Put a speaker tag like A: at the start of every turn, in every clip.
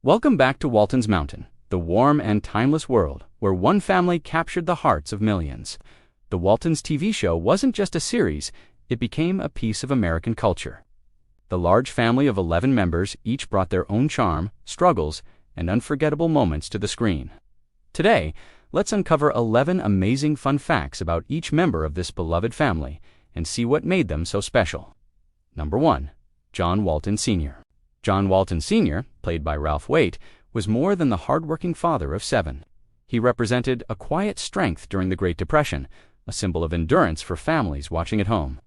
A: Welcome back to Walton's Mountain, the warm and timeless world where one family captured the hearts of millions. The Waltons TV show wasn't just a series, it became a piece of American culture. The large family of 11 members each brought their own charm, struggles, and unforgettable moments to the screen. Today, let's uncover 11 amazing fun facts about each member of this beloved family and see what made them so special. Number 1. John Walton Sr. John Walton Sr., played by Ralph Waite, was more than the hard-working father of 7. He represented a quiet strength during the Great Depression, a symbol of endurance for families watching at home.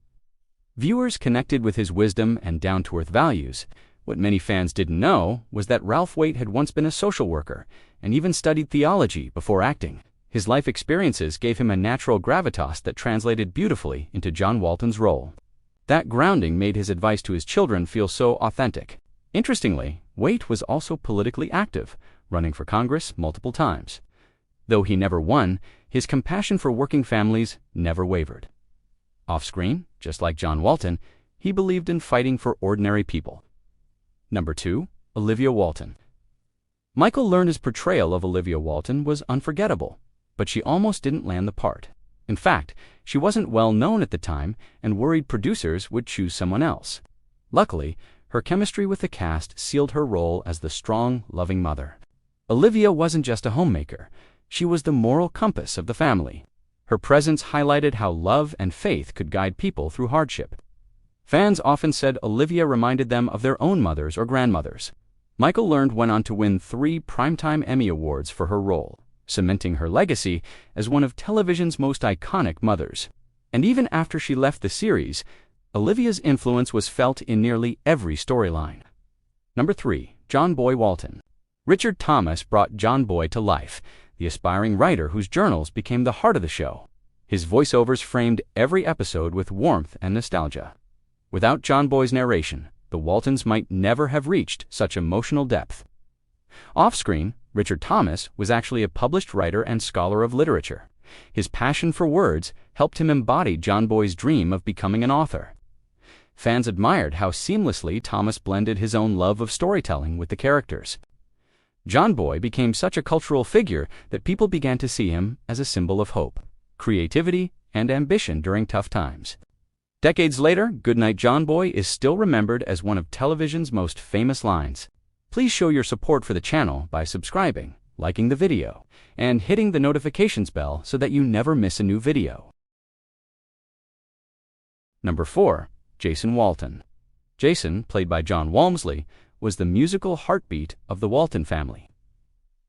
A: Viewers connected with his wisdom and down-to-earth values. What many fans didn't know was that Ralph Waite had once been a social worker and even studied theology before acting. His life experiences gave him a natural gravitas that translated beautifully into John Walton's role. That grounding made his advice to his children feel so authentic. Interestingly, Waite was also politically active, running for Congress multiple times. Though he never won, his compassion for working families never wavered. Off-screen, just like John Walton, he believed in fighting for ordinary people. Number 2. Olivia Walton. Michael Lerner's portrayal of Olivia Walton was unforgettable, but she almost didn't land the part. In fact, she wasn't well known at the time and worried producers would choose someone else. Luckily, her chemistry with the cast sealed her role as the strong, loving mother. Olivia wasn't just a homemaker, she was the moral compass of the family. Her presence highlighted how love and faith could guide people through hardship. Fans often said Olivia reminded them of their own mothers or grandmothers. Michael Lerner went on to win 3 Primetime Emmy Awards for her role, cementing her legacy as one of television's most iconic mothers. And even after she left the series, Olivia's influence was felt in nearly every storyline. Number 3. John Boy Walton. Richard Thomas brought John Boy to life, the aspiring writer whose journals became the heart of the show. His voiceovers framed every episode with warmth and nostalgia. Without John Boy's narration, the Waltons might never have reached such emotional depth. Off-screen, Richard Thomas was actually a published writer and scholar of literature. His passion for words helped him embody John Boy's dream of becoming an author. Fans admired how seamlessly Thomas blended his own love of storytelling with the characters. John Boy became such a cultural figure that people began to see him as a symbol of hope, creativity, and ambition during tough times. Decades later, "Goodnight John Boy" is still remembered as one of television's most famous lines. Please show your support for the channel by subscribing, liking the video, and hitting the notifications bell so that you never miss a new video. Number 4. Jason Walton. Jason, played by John Walmsley, was the musical heartbeat of the Walton family.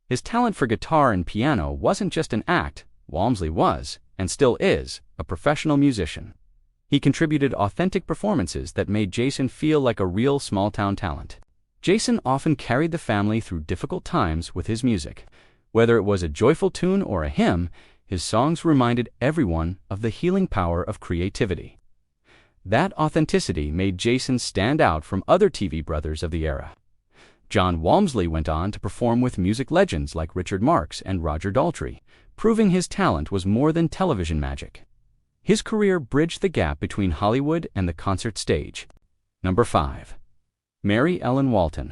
A: His talent for guitar and piano wasn't just an act. Walmsley was, and still is, a professional musician. He contributed authentic performances that made Jason feel like a real small-town talent. Jason often carried the family through difficult times with his music. Whether it was a joyful tune or a hymn, his songs reminded everyone of the healing power of creativity. That authenticity made Jason stand out from other TV brothers of the era. John Walmsley went on to perform with music legends like Richard Marx and Roger Daltrey, proving his talent was more than television magic. His career bridged the gap between Hollywood and the concert stage. Number 5. Mary Ellen Walton.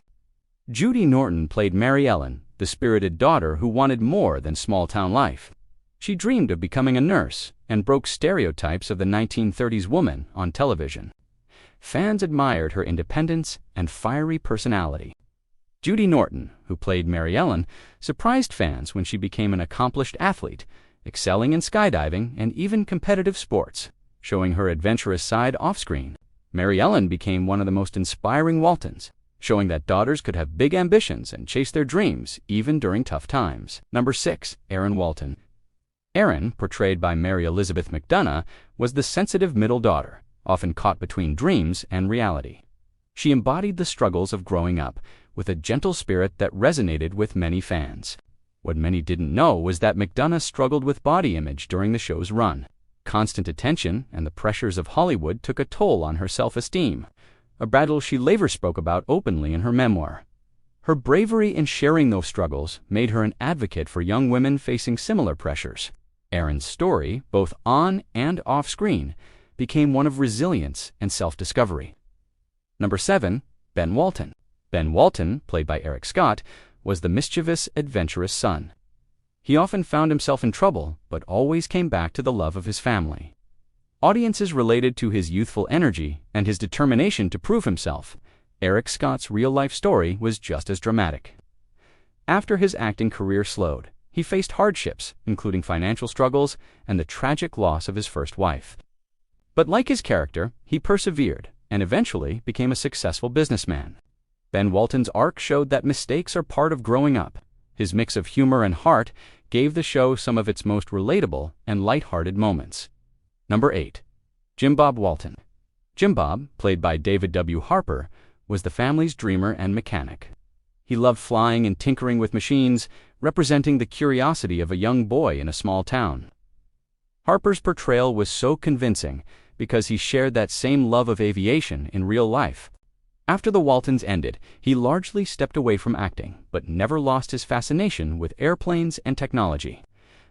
A: Judy Norton played Mary Ellen, the spirited daughter who wanted more than small-town life. She dreamed of becoming a nurse and broke stereotypes of the 1930s woman on television. Fans admired her independence and fiery personality. Judy Norton, who played Mary Ellen, surprised fans when she became an accomplished athlete, excelling in skydiving and even competitive sports, showing her adventurous side off-screen. Mary Ellen became one of the most inspiring Waltons, showing that daughters could have big ambitions and chase their dreams even during tough times. Number 6. Erin Walton. Erin, portrayed by Mary Elizabeth McDonough, was the sensitive middle daughter, often caught between dreams and reality. She embodied the struggles of growing up, with a gentle spirit that resonated with many fans. What many didn't know was that McDonough struggled with body image during the show's run. Constant attention and the pressures of Hollywood took a toll on her self-esteem, a battle she later spoke about openly in her memoir. Her bravery in sharing those struggles made her an advocate for young women facing similar pressures. Erin's story, both on and off-screen, became one of resilience and self-discovery. Number 7. Ben Walton. Ben Walton, played by Eric Scott, was the mischievous, adventurous son. He often found himself in trouble, but always came back to the love of his family. Audiences related to his youthful energy and his determination to prove himself. Eric Scott's real-life story was just as dramatic. After his acting career slowed, he faced hardships, including financial struggles and the tragic loss of his first wife. But like his character, he persevered and eventually became a successful businessman. Ben Walton's arc showed that mistakes are part of growing up. His mix of humor and heart gave the show some of its most relatable and light-hearted moments. Number 8. Jim Bob Walton. Jim Bob, played by David W. Harper, was the family's dreamer and mechanic. He loved flying and tinkering with machines, representing the curiosity of a young boy in a small town. Harper's portrayal was so convincing because he shared that same love of aviation in real life. After the Waltons ended, he largely stepped away from acting, but never lost his fascination with airplanes and technology.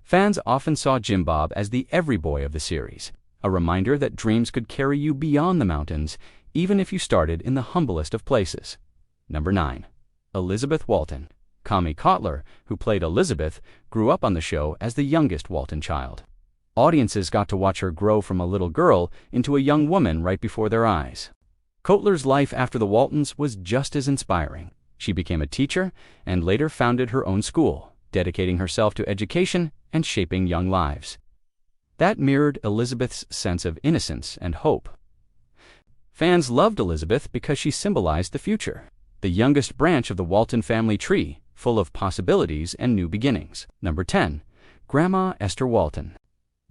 A: Fans often saw Jim Bob as the every boy of the series, a reminder that dreams could carry you beyond the mountains, even if you started in the humblest of places. Number 9. Elizabeth Walton. Connie Cotler, who played Elizabeth, grew up on the show as the youngest Walton child. Audiences got to watch her grow from a little girl into a young woman right before their eyes. Cotler's life after the Waltons was just as inspiring. She became a teacher and later founded her own school, dedicating herself to education and shaping young lives. That mirrored Elizabeth's sense of innocence and hope. Fans loved Elizabeth because she symbolized the future, the youngest branch of the Walton family tree, full of possibilities and new beginnings. Number 10. Grandma Esther Walton.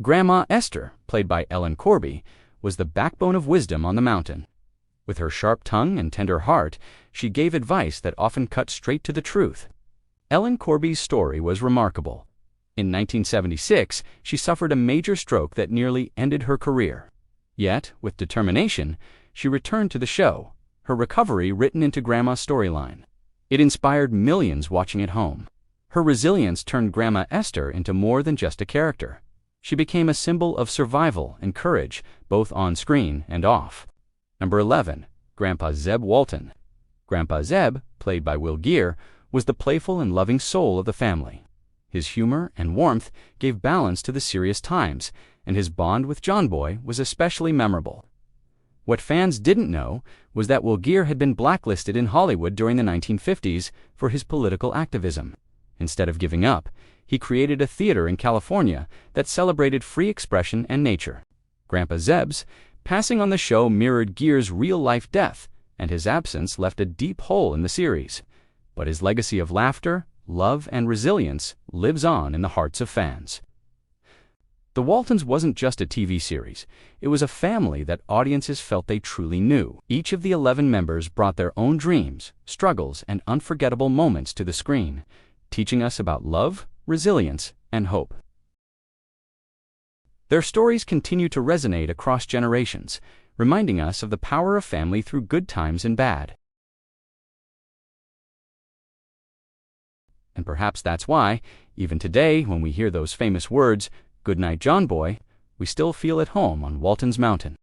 A: Grandma Esther, played by Corby, was the backbone of wisdom on the mountain. With her sharp tongue and tender heart, she gave advice that often cut straight to the truth. Corby's story was remarkable. In 1976, she suffered a major stroke that nearly ended her career. Yet, with determination, she returned to the show, her recovery written into Grandma's storyline. It inspired millions watching at home. Her resilience turned Grandma Esther into more than just a character. She became a symbol of survival and courage, both on screen and off. Number 11. Grandpa Zeb Walton. Grandpa Zeb, played by Geer, was the playful and loving soul of the family. His humor and warmth gave balance to the serious times, and his bond with John Boy was especially memorable. What fans didn't know was that Geer had been blacklisted in Hollywood during the 1950s for his political activism. Instead of giving up, he created a theater in California that celebrated free expression and nature. Grandpa Zeb's passing on the show mirrored Geer's real-life death, and his absence left a deep hole in the series. But his legacy of laughter, love, and resilience lives on in the hearts of fans. The Waltons wasn't just a TV series. It was a family that audiences felt they truly knew. Each of the 11 members brought their own dreams, struggles, and unforgettable moments to the screen, teaching us about love, resilience, and hope. Their stories continue to resonate across generations, reminding us of the power of family through good times and bad. And perhaps that's why, even today, when we hear those famous words, "Good night, John Boy," we still feel at home on Walton's Mountain.